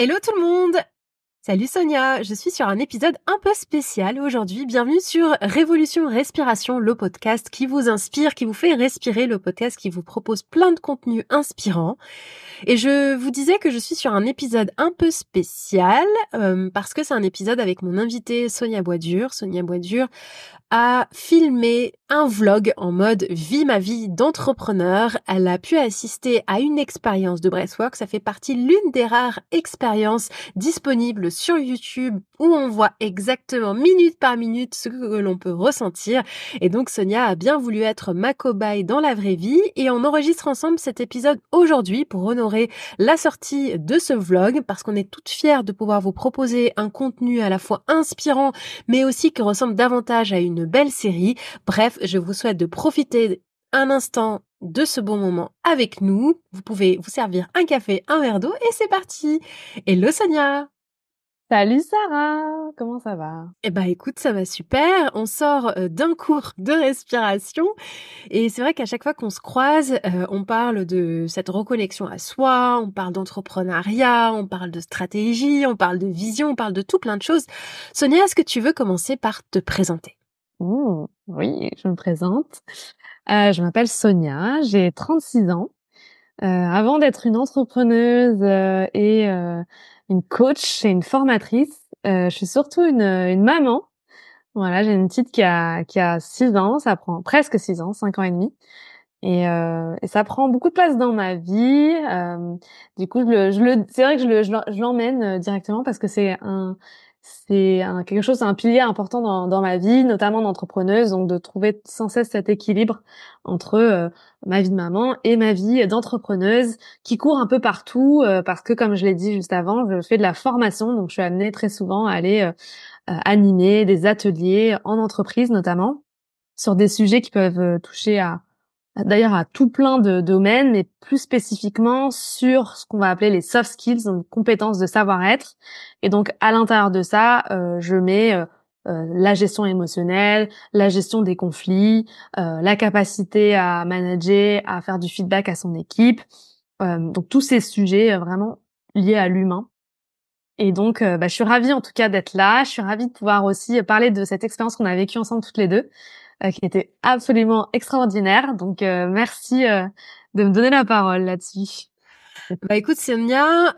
Hello tout le monde! Salut Sonia, je suis sur un épisode un peu spécial aujourd'hui. Bienvenue sur Révolution Respiration, le podcast qui vous inspire, qui vous fait respirer, le podcast qui vous propose plein de contenus inspirants. Et je vous disais que je suis sur un épisode un peu spécial parce que c'est un épisode avec mon invitée Sonia Boisdur. Sonia Boisdur a filmé un vlog en mode vie ma vie d'entrepreneur. Elle a pu assister à une expérience de breathwork. Ça fait partie l'une des rares expériences disponibles sur YouTube où on voit exactement minute par minute ce que l'on peut ressentir. Et donc Sonia a bien voulu être ma cobaye dans la vraie vie et on enregistre ensemble cet épisode aujourd'hui pour honorer la sortie de ce vlog parce qu'on est toutes fières de pouvoir vous proposer un contenu à la fois inspirant mais aussi qui ressemble davantage à une belle série. Bref, je vous souhaite de profiter un instant de ce bon moment avec nous. Vous pouvez vous servir un café, un verre d'eau et c'est parti. Hello Sonia! Salut Sarah, comment ça va? Eh ben écoute, ça va super. On sort d'un cours de respiration et c'est vrai qu'à chaque fois qu'on se croise, on parle de cette reconnexion à soi, on parle d'entrepreneuriat, on parle de stratégie, on parle de vision, on parle de tout plein de choses. Sonia, est-ce que tu veux commencer par te présenter? Oui, je me présente. Je m'appelle Sonia, j'ai 36 ans. Avant d'être une entrepreneuse et une coach et une formatrice, je suis surtout une maman. Voilà, j'ai une petite qui a 6 ans, ça prend presque 6 ans, 5 ans et demi. Et ça prend beaucoup de place dans ma vie. Du coup, c'est vrai que je l'emmène directement parce que quelque chose, c'est un pilier important dans ma vie, notamment d'entrepreneuse. Donc, de trouver sans cesse cet équilibre entre ma vie de maman et ma vie d'entrepreneuse qui court un peu partout parce que, comme je l'ai dit juste avant, je fais de la formation. Donc, je suis amenée très souvent à aller animer des ateliers en entreprise, notamment sur des sujets qui peuvent toucher d'ailleurs à tout plein de domaines, mais plus spécifiquement sur ce qu'on va appeler les soft skills, donc compétences de savoir-être. Et donc à l'intérieur de ça, je mets la gestion émotionnelle, la gestion des conflits, la capacité à manager, à faire du feedback à son équipe. Donc tous ces sujets vraiment liés à l'humain. Et donc, je suis ravie en tout cas d'être là. Je suis ravie de pouvoir aussi parler de cette expérience qu'on a vécue ensemble toutes les deux, qui était absolument extraordinaire. Donc, merci de me donner la parole là-dessus. Bah écoute Sonia,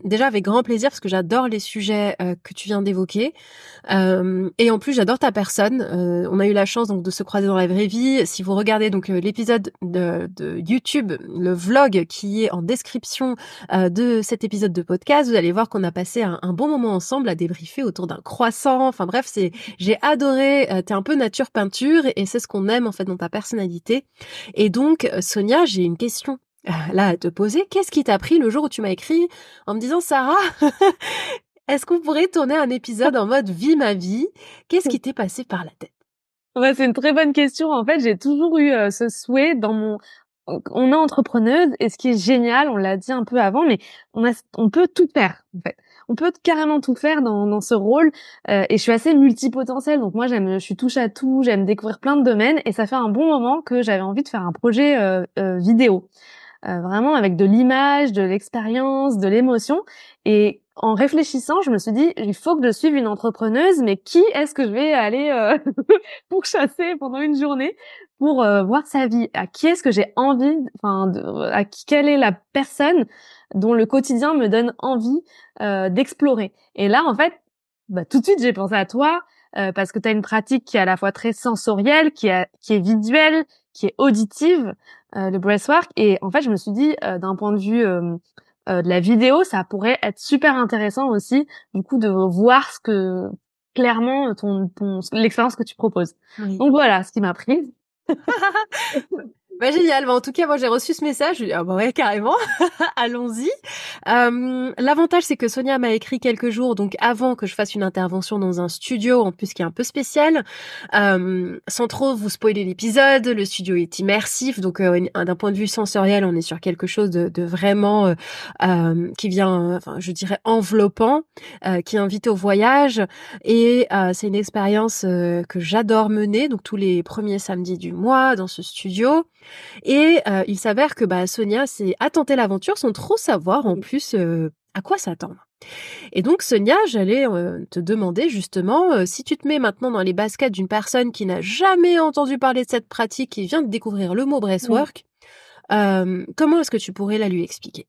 déjà avec grand plaisir parce que j'adore les sujets que tu viens d'évoquer et en plus j'adore ta personne. On a eu la chance donc de se croiser dans la vraie vie. Si vous regardez donc l'épisode de YouTube, le vlog qui est en description de cet épisode de podcast, vous allez voir qu'on a passé un bon moment ensemble à débriefer autour d'un croissant. Enfin bref, j'ai adoré. T'es un peu nature peinture et c'est ce qu'on aime en fait dans ta personnalité. Et donc Sonia, j'ai une question là à te poser. Qu'est-ce qui t'a pris le jour où tu m'as écrit en me disant Sarah, est-ce qu'on pourrait tourner un épisode en mode vie ma vie? Qu'est-ce qui t'est passé par la tête? Ouais, c'est une très bonne question. En fait, j'ai toujours eu ce souhait on est entrepreneuse et ce qui est génial, on l'a dit un peu avant, mais on peut tout faire en fait. On peut carrément tout faire dans ce rôle et je suis assez multipotentielle. Donc moi, je suis touche à tout, j'aime découvrir plein de domaines et ça fait un bon moment que j'avais envie de faire un projet vidéo. Vraiment avec de l'image, de l'expérience, de l'émotion. Et en réfléchissant, je me suis dit, il faut que je suive une entrepreneuse, mais qui est-ce que je vais aller pourchasser pendant une journée pour voir sa vie? À qui est-ce que j'ai envie, quelle est la personne dont le quotidien me donne envie d'explorer? Et là, en fait, tout de suite, j'ai pensé à toi parce que tu as une pratique qui est à la fois très sensorielle, qui est visuelle, qui est auditive, le breathwork. Et en fait, je me suis dit, d'un point de vue de la vidéo, ça pourrait être super intéressant aussi, du coup, de voir clairement l'expérience que tu proposes. Oui. Donc voilà, ce qui m'a prise. Bah génial. Bah, en tout cas, moi j'ai reçu ce message. Je dis, ah bah ouais, carrément. Allons-y. L'avantage, c'est que Sonia m'a écrit quelques jours, donc avant que je fasse une intervention dans un studio, en plus qui est un peu spécial. Sans trop vous spoiler l'épisode, le studio est immersif, donc d'un point de vue sensoriel, on est sur quelque chose de vraiment qui vient, je dirais enveloppant, qui invite au voyage. Et c'est une expérience que j'adore mener, donc tous les premiers samedis du mois dans ce studio. Et il s'avère que Sonia s'est à tenter l'aventure sans trop savoir en plus À quoi s'attendre? Et donc Sonia, j'allais, te demander justement, si tu te mets maintenant dans les baskets d'une personne qui n'a jamais entendu parler de cette pratique, qui vient de découvrir le mot Mmh. breathwork, comment est-ce que tu pourrais la lui expliquer?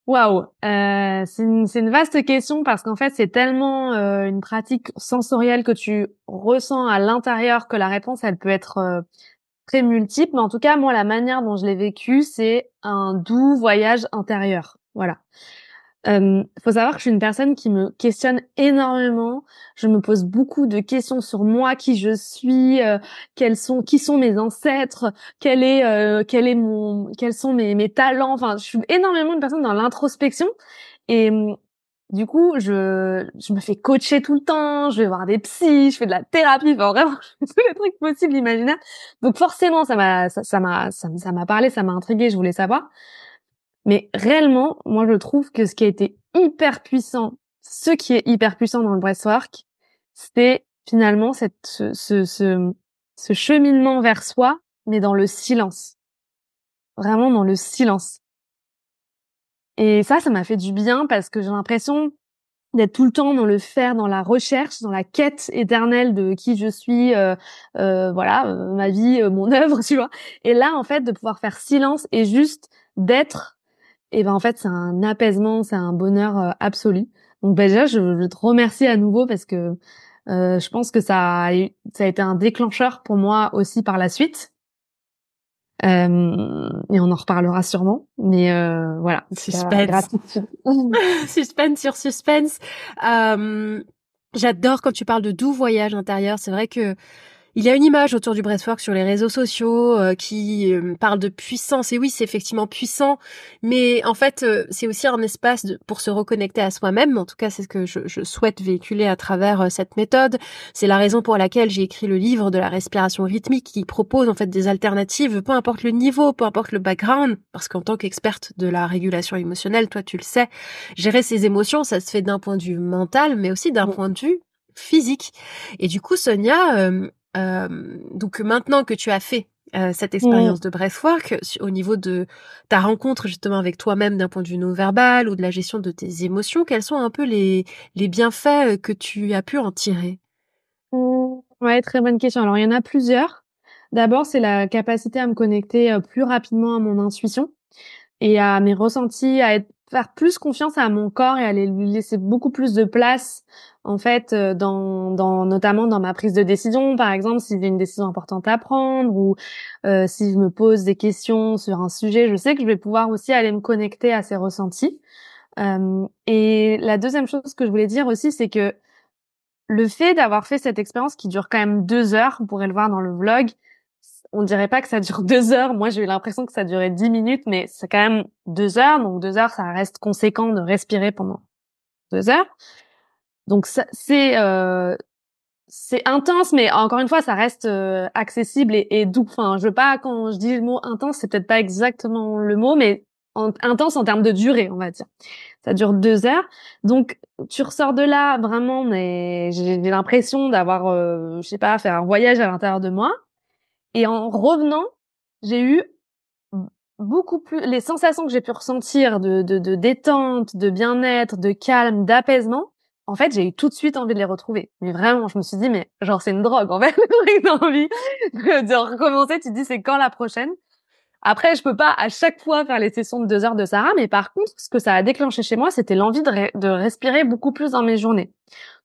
Waouh! C'est une vaste question parce qu'en fait, c'est tellement, une pratique sensorielle que tu ressens à l'intérieur que la réponse, elle peut être, très multiple. Mais en tout cas, moi, la manière dont je l'ai vécu, c'est un doux voyage intérieur. Voilà. Faut savoir que je suis une personne qui me questionne énormément. Je me pose beaucoup de questions sur moi, qui je suis, qui sont mes ancêtres, quels sont mes talents. Enfin, je suis énormément une personne dans l'introspection et du coup, je me fais coacher tout le temps, je vais voir des psys, je fais de la thérapie, enfin vraiment, je fais tous les trucs possibles, imaginables. Donc forcément, ça m'a parlé, ça m'a intriguée, je voulais savoir. Mais réellement, moi, je trouve que ce qui est hyper puissant dans le breathwork, c'est finalement ce cheminement vers soi, mais dans le silence. Vraiment dans le silence. Et ça m'a fait du bien parce que j'ai l'impression d'être tout le temps dans le faire, dans la recherche, dans la quête éternelle de qui je suis, voilà, ma vie, mon œuvre, tu vois? Et là, en fait, de pouvoir faire silence et juste d'être. Et ben, en fait, c'est un apaisement, c'est un bonheur, absolu. Donc, bah, déjà, je te remercie à nouveau parce que, je pense que ça a été un déclencheur pour moi aussi par la suite. Et on en reparlera sûrement. Mais, voilà, en tout cas, Suspense. gratitude. Suspense sur suspense. J'adore quand tu parles de doux voyage intérieur. C'est vrai que il y a une image autour du breathwork sur les réseaux sociaux qui parle de puissance. Et oui, c'est effectivement puissant, mais en fait, c'est aussi un espace pour se reconnecter à soi-même. En tout cas, c'est ce que je souhaite véhiculer à travers cette méthode. C'est la raison pour laquelle j'ai écrit le livre de la respiration rythmique qui propose en fait des alternatives, peu importe le niveau, peu importe le background, parce qu'en tant qu'experte de la régulation émotionnelle, toi tu le sais, gérer ses émotions, ça se fait d'un point de vue mental, mais aussi d'un point de vue physique. Et du coup, Sonia, donc maintenant que tu as fait cette Mmh. expérience de breathwork, au niveau de ta rencontre justement avec toi-même d'un point de vue non verbal ou de la gestion de tes émotions, quels sont un peu les bienfaits que tu as pu en tirer? Ouais, très bonne question. Alors, il y en a plusieurs. D'abord, c'est la capacité à me connecter, plus rapidement à mon intuition. Et à mes ressentis, faire plus confiance à mon corps et à lui laisser beaucoup plus de place, en fait, notamment dans ma prise de décision. Par exemple, si j'ai une décision importante à prendre ou, si je me pose des questions sur un sujet, je sais que je vais pouvoir aussi aller me connecter à ces ressentis. Et la deuxième chose que je voulais dire aussi, c'est que le fait d'avoir fait cette expérience qui dure quand même 2 heures, vous pourrez le voir dans le vlog, on dirait pas que ça dure 2 heures. Moi, j'ai eu l'impression que ça durait 10 minutes, mais c'est quand même 2 heures. Donc 2 heures, ça reste conséquent de respirer pendant 2 heures. Donc ça, c'est intense, mais encore une fois, ça reste, accessible et doux. Enfin, je veux pas quand je dis le mot intense, c'est peut-être pas exactement le mot, mais intense en termes de durée, on va dire. Ça dure 2 heures. Donc tu ressors de là vraiment, mais j'ai l'impression d'avoir, je sais pas, fait un voyage à l'intérieur de moi. Et en revenant, j'ai eu b beaucoup plus les sensations que j'ai pu ressentir de détente, de bien-être, de calme, d'apaisement, en fait, j'ai eu tout de suite envie de les retrouver. Mais vraiment, je me suis dit: «Mais genre, c'est une drogue, en fait, le truc, tu envie de recommencer». Tu te dis: «C'est quand la prochaine?» Après, je peux pas à chaque fois faire les sessions de 2 heures de Sarah, mais par contre, ce que ça a déclenché chez moi, c'était l'envie de respirer beaucoup plus dans mes journées.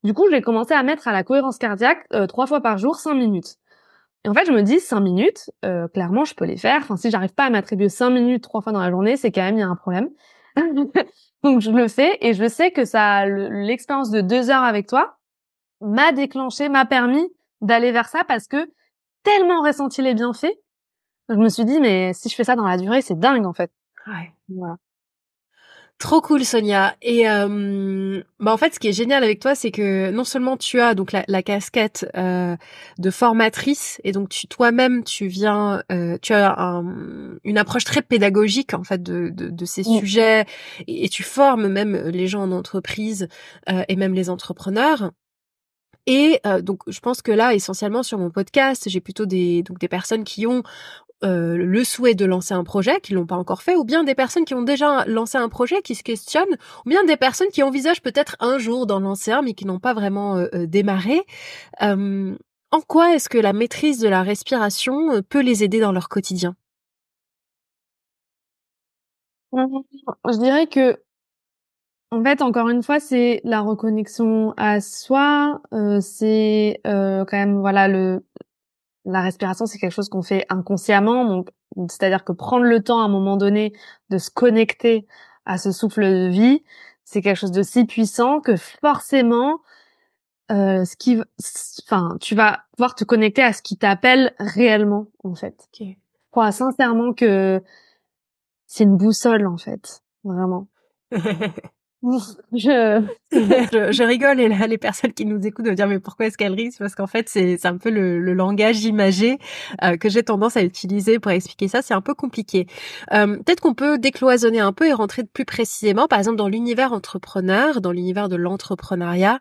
Du coup, j'ai commencé à mettre à la cohérence cardiaque, 3 fois par jour, 5 minutes. Et en fait, je me dis 5 minutes, clairement, je peux les faire. Enfin, si j'arrive pas à m'attribuer 5 minutes 3 fois dans la journée, c'est quand même il y a un problème. Donc je le fais et je sais que l'expérience de 2 heures avec toi m'a permis d'aller vers ça parce que tellement ressenti les bienfaits, je me suis dit: «Mais si je fais ça dans la durée, c'est dingue, en fait». Ouais. Voilà. Trop cool Sonia et bah, en fait, ce qui est génial avec toi, c'est que non seulement tu as donc la casquette, de formatrice et donc toi-même tu viens, tu as une approche très pédagogique en fait de ces Mmh. sujets et tu formes même les gens en entreprise, et même les entrepreneurs. Et donc je pense que là, essentiellement sur mon podcast, j'ai plutôt des personnes qui ont le souhait de lancer un projet, qui l'ont pas encore fait, ou bien des personnes qui ont déjà lancé un projet, qui se questionnent, ou bien des personnes qui envisagent peut-être un jour d'en lancer un, mais qui n'ont pas vraiment démarré. En quoi est-ce que la maîtrise de la respiration peut les aider dans leur quotidien? Mmh, je dirais que, en fait, encore une fois, c'est la reconnexion à soi, c'est, quand même, voilà, le la respiration, c'est quelque chose qu'on fait inconsciemment, donc c'est-à-dire que prendre le temps à un moment donné de se connecter à ce souffle de vie, c'est quelque chose de si puissant que forcément, ce qui v s enfin, tu vas pouvoir te connecter à ce qui t'appelle réellement, en fait. OK. Je crois sincèrement que c'est une boussole, en fait, vraiment. Je Je rigole et là, les personnes qui nous écoutent doivent dire: «Mais pourquoi est-ce qu'elle rit?» C'est parce qu'en fait, c'est un peu le langage imagé, que j'ai tendance à utiliser pour expliquer ça, c'est un peu compliqué. Peut-être qu'on peut décloisonner un peu et rentrer plus précisément, par exemple, dans l'univers entrepreneur, dans l'univers de l'entrepreneuriat.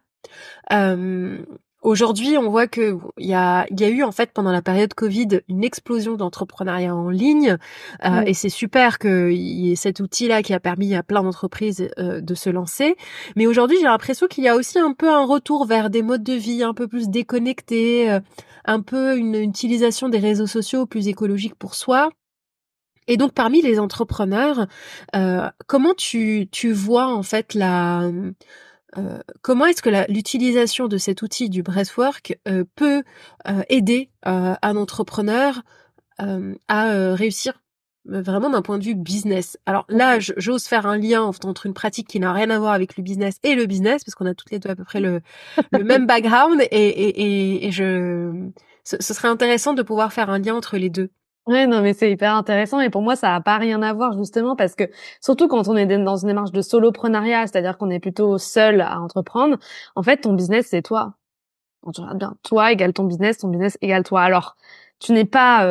Hem, Aujourd'hui, on voit que il y a eu, en fait, pendant la période Covid, une explosion d'entrepreneuriat en ligne, et oui. c'est super qu'il y ait cet outil-là qui a permis à plein d'entreprises, de se lancer. Mais aujourd'hui, j'ai l'impression qu'il y a aussi un peu un retour vers des modes de vie un peu plus déconnectés, un peu une utilisation des réseaux sociaux plus écologique pour soi. Et donc parmi les entrepreneurs, comment tu vois, en fait, comment est-ce que l'utilisation de cet outil du breathwork, peut, aider, un entrepreneur, à, réussir, vraiment d'un point de vue business? Alors là, j'ose faire un lien entre une pratique qui n'a rien à voir avec le business et le business, parce qu'on a toutes les 2 à peu près le même background et ce serait intéressant de pouvoir faire un lien entre les 2. Ouais, non, mais c'est hyper intéressant et pour moi, ça a pas rien à voir justement parce que surtout quand on est dans une démarche de soloprenariat, c'est-à-dire qu'on est plutôt seul à entreprendre, en fait, ton business, c'est toi. Quand tu regardes bien, toi égale ton business égale toi. Alors, tu n'es pas,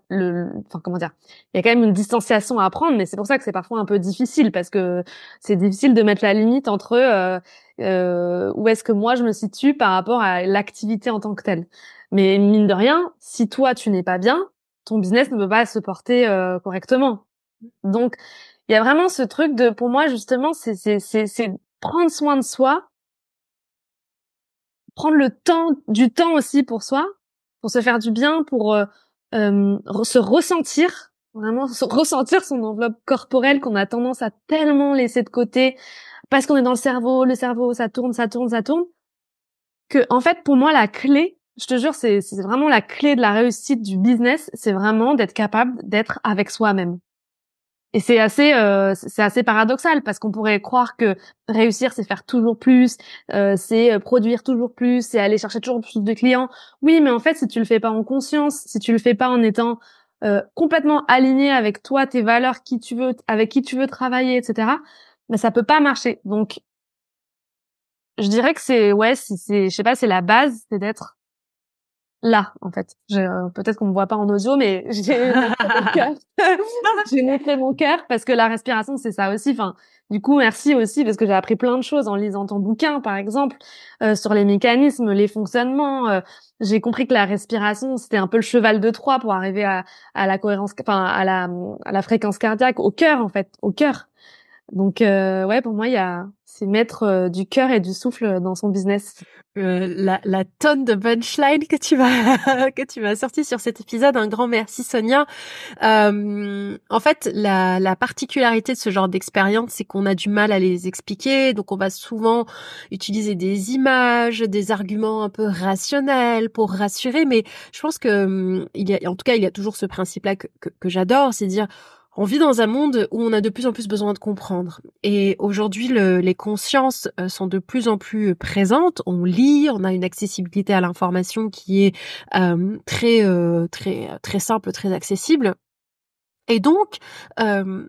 enfin, comment dire? Il y a quand même une distanciation à prendre, mais c'est pour ça que c'est parfois un peu difficile parce que c'est difficile de mettre la limite entre, où est-ce que moi je me situe par rapport à l'activité en tant que telle. Mais mine de rien, si toi tu n'es pas bien, ton business ne peut pas se porter, correctement. Donc, il y a vraiment ce truc de pour moi justement, c'est prendre soin de soi, prendre du temps aussi pour soi, pour se faire du bien, pour, se ressentir, vraiment se ressentir son enveloppe corporelle qu'on a tendance à tellement laisser de côté parce qu'on est dans le cerveau ça tourne, ça tourne, ça tourne, que en fait pour moi la clé, je te jure, c'est vraiment la clé de la réussite du business, c'est vraiment d'être capable d'être avec soi-même. Et c'est assez paradoxal parce qu'on pourrait croire que réussir, c'est faire toujours plus, c'est, produire toujours plus, c'est aller chercher toujours plus de clients. Oui, mais en fait, si tu le fais pas en conscience, si tu le fais pas en étant, complètement aligné avec toi, tes valeurs, qui tu veux avec qui tu veux travailler et cetera, bah, ça peut pas marcher. Donc je dirais que c'est ouais, c'est je sais pas, c'est la base, c'est d'être là, en fait. Peut-être qu'on me voit pas en audio, mais j'ai montré mon cœur. J'ai montré mon cœur parce que la respiration, c'est ça aussi. Enfin, du coup, merci aussi parce que j'ai appris plein de choses en lisant ton bouquin, par exemple, sur les mécanismes, les fonctionnements. J'ai compris que la respiration, c'était un peu le cheval de Troie pour arriver à la cohérence, enfin, à la fréquence cardiaque, au cœur, en fait, au cœur. Donc, ouais, pour moi, c'est mettre du cœur et du souffle dans son business. La tonne de punchline que tu m'as que tu m'as sorti sur cet épisode. Un grand merci, Sonia. En fait, la particularité de ce genre d'expérience, c'est qu'on a du mal à les expliquer, donc on va souvent utiliser des images, des arguments un peu rationnels pour rassurer, mais je pense que, en tout cas, il y a toujours ce principe-là que j'adore, c'est dire: on vit dans un monde où on a de plus en plus besoin de comprendre. Et aujourd'hui, les consciences sont de plus en plus présentes. On lit, on a une accessibilité à l'information qui est très simple, très accessible. Et donc, euh,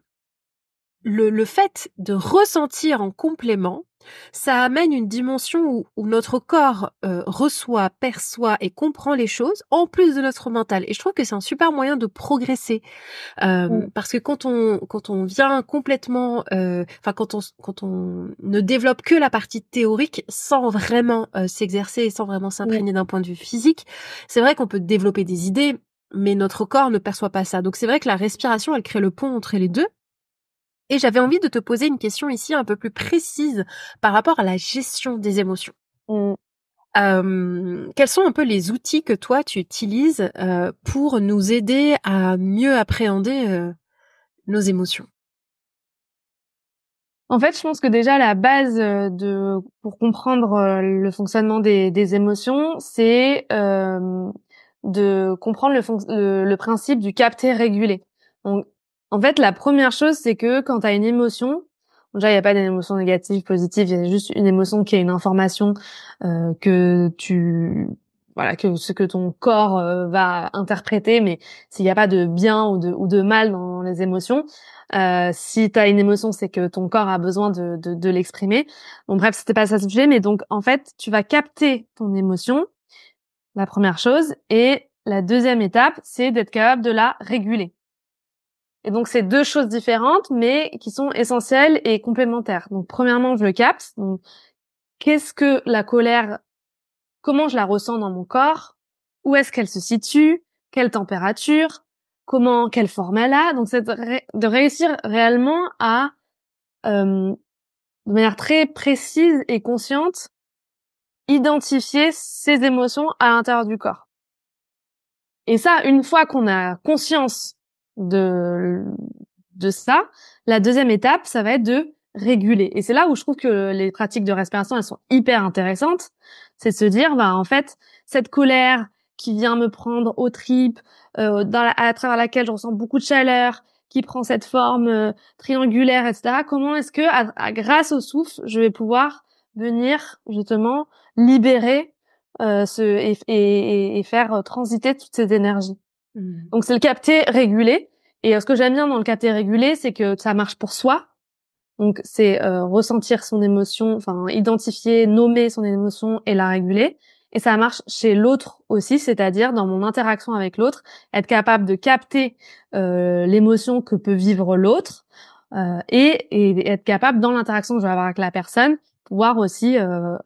le fait de ressentir en complément, ça amène une dimension où notre corps reçoit, perçoit et comprend les choses en plus de notre mental. Et je trouve que c'est un super moyen de progresser. Mmh. Parce que quand on vient complètement, enfin quand on ne développe que la partie théorique sans vraiment s'exercer et sans vraiment s'imprégner d'un point de vue physique, c'est vrai qu'on peut développer des idées, mais notre corps ne perçoit pas ça. Donc c'est vrai que la respiration, elle crée le pont entre les deux. Et j'avais envie de te poser une question ici un peu plus précise par rapport à la gestion des émotions. Mmh. Quels sont un peu les outils que toi tu utilises pour nous aider à mieux appréhender nos émotions? En fait, je pense que déjà la base, pour comprendre, le fonctionnement des émotions, c'est, de comprendre le principe du capter-réguler. Donc en fait, la première chose, c'est que quand tu as une émotion, déjà il y a pas d'émotion négative, positive, il y a juste une émotion qui est une information, que tu voilà, que ce que ton corps, va interpréter, mais s'il y a pas de bien ou de mal dans les émotions. Si tu as une émotion, c'est que ton corps a besoin de l'exprimer. Bon bref, c'était pas ça le sujet, mais donc en fait, tu vas capter ton émotion, la première chose, et la deuxième étape, c'est d'être capable de la réguler. Et donc c'est deux choses différentes, mais qui sont essentielles et complémentaires. Donc premièrement, je le capte. Donc qu'est-ce que la colère, comment je la ressens dans mon corps? Où est-ce qu'elle se situe? Quelle température? Quelle forme elle a? Donc c'est de réussir réellement à de manière très précise et consciente, identifier ses émotions à l'intérieur du corps. Et ça, une fois qu'on a conscience de ça, la deuxième étape, ça va être de réguler. Et c'est là où je trouve que les pratiques de respiration, elles sont hyper intéressantes. C'est de se dire, bah, en fait, cette colère qui vient me prendre aux tripes, à travers laquelle je ressens beaucoup de chaleur, qui prend cette forme triangulaire, etc. Comment est-ce que, grâce au souffle, je vais pouvoir venir justement libérer et faire transiter toutes ces énergies. Mmh. Donc c'est le capter réguler. Et ce que j'aime bien dans le capter réguler, c'est que ça marche pour soi. Donc c'est ressentir son émotion, enfin identifier, nommer son émotion et la réguler. Et ça marche chez l'autre aussi, c'est-à-dire dans mon interaction avec l'autre, être capable de capter l'émotion que peut vivre l'autre et être capable dans l'interaction que je vais avoir avec la personne, pouvoir aussi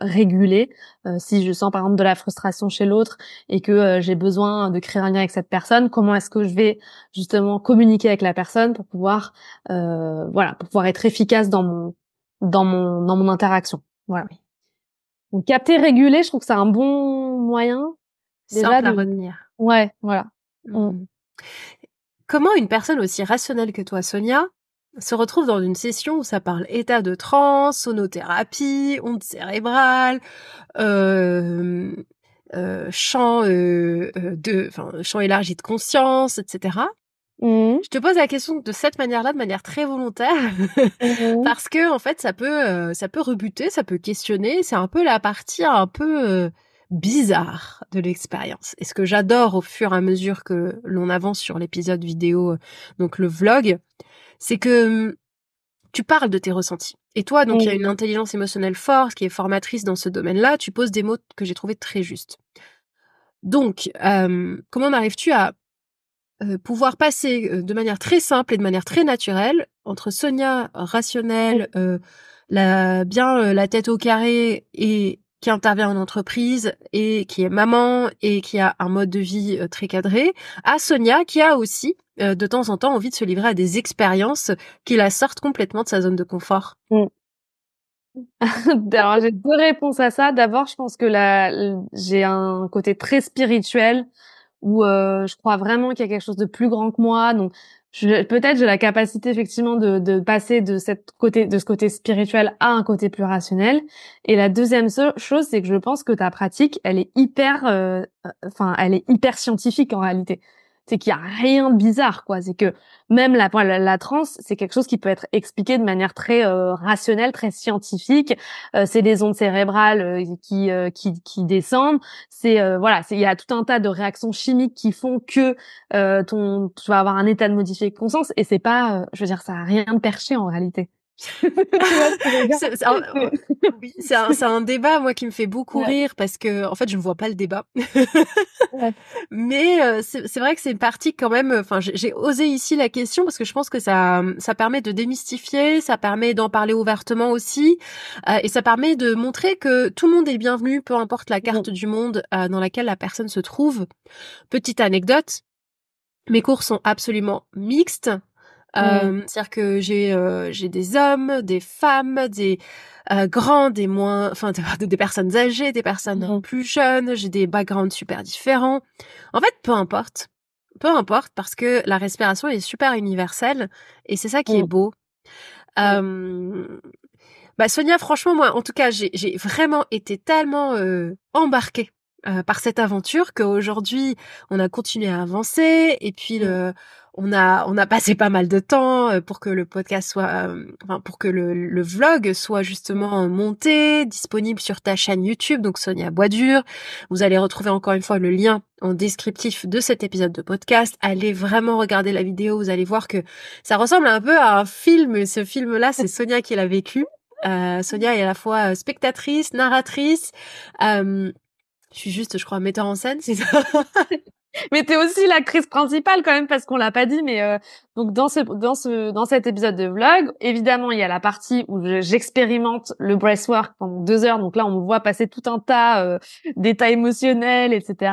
réguler si je sens par exemple de la frustration chez l'autre et que j'ai besoin de créer un lien avec cette personne, comment est-ce que je vais justement communiquer avec la personne pour pouvoir voilà, pour pouvoir être efficace dans mon interaction. Voilà. Oui. Donc capter, réguler, je trouve que c'est un bon moyen déjà Simple à retenir. ouais, voilà. Mmh. Mmh. Comment une personne aussi rationnelle que toi, Sonia, se retrouve dans une session où ça parle état de transe, sonothérapie, ondes cérébrales, hem, champ, champ élargi de conscience, et cetera. Mmh. Je te pose la question de cette manière-là, de manière très volontaire, Mmh. parce que en fait, ça peut rebuter, ça peut questionner. C'est un peu la partie un peu bizarre de l'expérience. Et ce que j'adore au fur et à mesure que l'on avance sur l'épisode vidéo, donc le vlog, c'est que tu parles de tes ressentis. Et toi, donc, il y a une Mmh. intelligence émotionnelle forte qui est formatrice dans ce domaine-là. Tu poses des mots que j'ai trouvé très justes. Donc, comment arrives-tu à pouvoir passer de manière très simple et de manière très naturelle entre Sonia rationnelle, la tête au carré et qui intervient en entreprise et qui est maman et qui a un mode de vie très cadré, à Sonia qui a aussi de temps en temps envie de se livrer à des expériences qui la sortent complètement de sa zone de confort. Mmh. Alors j'ai 2 réponses à ça. D'abord, je pense que j'ai un côté très spirituel où je crois vraiment qu'il y a quelque chose de plus grand que moi. Donc peut-être j'ai la capacité effectivement de passer de ce côté spirituel à un côté plus rationnel. Et la deuxième chose, c'est que je pense que ta pratique, elle est elle est hyper scientifique en réalité. C'est qu'il y a rien de bizarre, quoi. C'est que même la transe, c'est quelque chose qui peut être expliqué de manière très rationnelle, très scientifique. C'est des ondes cérébrales qui descendent. Il y a tout un tas de réactions chimiques qui font que tu vas avoir un état de modifié de conscience et c'est pas je veux dire ça a rien de perché en réalité. Tu vois ce que je veux dire? C'est un oui, c'est un débat, moi, qui me fait beaucoup Ouais, rire parce que en fait, je ne vois pas le débat. ouais. Mais c'est vrai que c'est une partie quand même, enfin, j'ai osé ici la question parce que je pense que ça permet de démystifier, ça permet d'en parler ouvertement aussi, et ça permet de montrer que tout le monde est le bienvenu, peu importe la Mmh. carte du monde, dans laquelle la personne se trouve. Petite anecdote, Mes cours sont absolument mixtes. C'est-à-dire que j'ai des hommes, des femmes, des grands, des moins, enfin des personnes âgées, des personnes plus jeunes. J'ai des backgrounds super différents. En fait, peu importe, parce que la respiration est super universelle et c'est ça qui est beau. Sonia, franchement, moi, en tout cas, j'ai vraiment été tellement embarquée par cette aventure qu'aujourd'hui, on a continué à avancer et puis on a passé pas mal de temps pour que le podcast soit, pour que le vlog soit justement monté, disponible sur ta chaîne YouTube, donc Sonia Boisdur. Vous allez retrouver encore une fois le lien en descriptif de cet épisode de podcast. Allez vraiment regarder la vidéo, vous allez voir que ça ressemble un peu à un film. Ce film-là, c'est Sonia qui l'a vécu. Sonia est à la fois spectatrice, narratrice. Je suis juste, je crois, metteur en scène, c'est ça. Mais t'es aussi l'actrice principale quand même parce qu'on l'a pas dit. Mais donc dans cet épisode de vlog, évidemment il y a la partie où j'expérimente le breathwork pendant 2 heures. Donc là on me voit passer tout un tas d'états émotionnels, etc.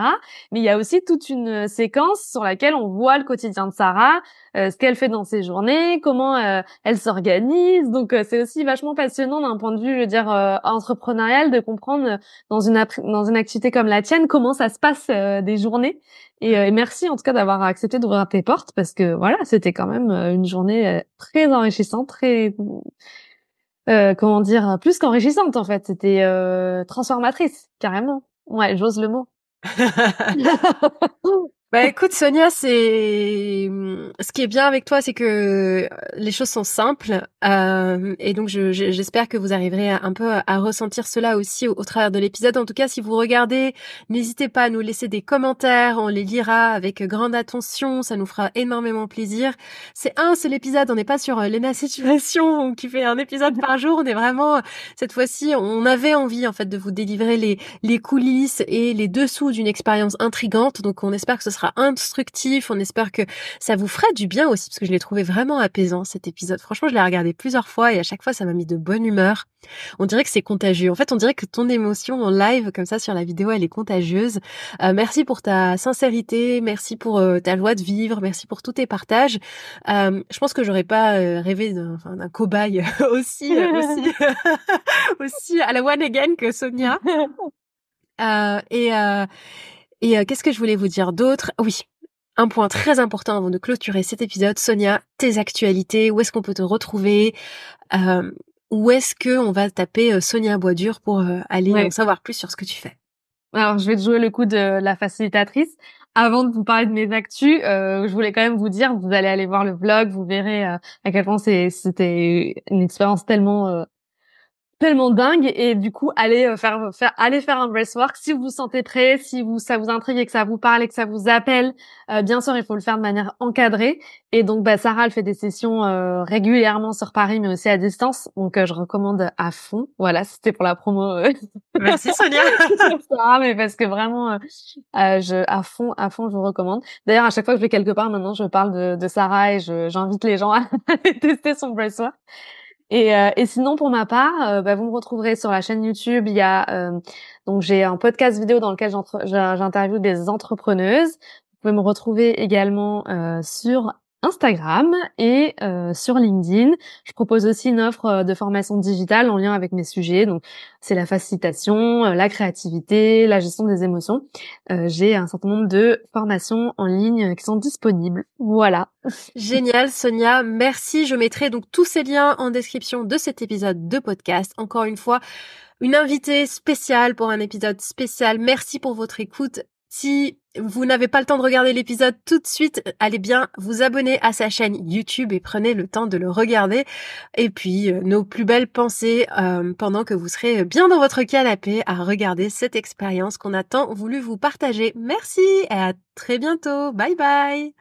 Mais il y a aussi toute une séquence sur laquelle on voit le quotidien de Sarah, ce qu'elle fait dans ses journées, comment elle s'organise. Donc c'est aussi vachement passionnant d'un point de vue, je veux dire, entrepreneurial, de comprendre dans une activité comme la tienne comment ça se passe des journées. Et merci en tout cas d'avoir accepté d'ouvrir tes portes parce que voilà, c'était quand même une journée très enrichissante, très comment dire, plus qu'enrichissante en fait, c'était transformatrice carrément. Ouais, j'ose le mot. Bah écoute Sonia, c'est ce qui est bien avec toi, c'est que les choses sont simples et donc j'espère que vous arriverez un peu à ressentir cela aussi au travers de l'épisode. En tout cas, si vous regardez, n'hésitez pas à nous laisser des commentaires, on les lira avec grande attention, ça nous fera énormément plaisir. C'est l'épisode, on n'est pas sur Lena Situation qui fait un épisode par jour, on est vraiment cette fois-ci, on avait envie en fait de vous délivrer les coulisses et les dessous d'une expérience intrigante. Donc on espère que ce sera instructif, on espère que ça vous fera du bien aussi parce que je l'ai trouvé vraiment apaisant cet épisode. Franchement, je l'ai regardé plusieurs fois et à chaque fois ça m'a mis de bonne humeur. On dirait que c'est contagieux. En fait, on dirait que ton émotion en live comme ça sur la vidéo, elle est contagieuse. Merci pour ta sincérité, merci pour ta joie de vivre, merci pour tous tes partages. Je pense que j'aurais pas rêvé d'un cobaye aussi aussi à la one again que Sonia. Qu'est-ce que je voulais vous dire d'autre? Oui, un point très important avant de clôturer cet épisode. Sonia, tes actualités, où est-ce qu'on peut te retrouver? Où est-ce que on va taper Sonia Boisdur pour aller en savoir plus sur ce que tu fais? Alors, je vais te jouer le coup de la facilitatrice. Avant de vous parler de mes actus, je voulais quand même vous dire, vous allez aller voir le vlog, vous verrez à quel point c'était une expérience tellement dingue. Et du coup allez faire un breathwork si vous vous sentez prêt, si ça vous intrigue et que ça vous parle et que ça vous appelle. Bien sûr il faut le faire de manière encadrée et donc Sarah elle fait des sessions régulièrement sur Paris mais aussi à distance, donc je recommande à fond. Voilà, c'était pour la promo. Merci Sonia. Sarah, mais parce que vraiment à fond je vous recommande. D'ailleurs à chaque fois que je vais quelque part maintenant je parle de Sarah et j'invite les gens à aller tester son breathwork. Et sinon pour ma part, vous me retrouverez sur la chaîne YouTube. Il y a donc j'ai un podcast vidéo dans lequel j'interviewe des entrepreneuses. Vous pouvez me retrouver également sur Instagram et sur LinkedIn. Je propose aussi une offre de formation digitale en lien avec mes sujets. Donc c'est la facilitation, la créativité, la gestion des émotions. J'ai un certain nombre de formations en ligne qui sont disponibles. Voilà. Génial, Sonia. Merci. Je mettrai donc tous ces liens en description de cet épisode de podcast. Encore une fois, une invitée spéciale pour un épisode spécial. Merci pour votre écoute. Si vous n'avez pas le temps de regarder l'épisode tout de suite, allez bien vous abonner à sa chaîne YouTube et prenez le temps de le regarder. Et puis, nos plus belles pensées pendant que vous serez bien dans votre canapé à regarder cette expérience qu'on a tant voulu vous partager. Merci et à très bientôt. Bye bye.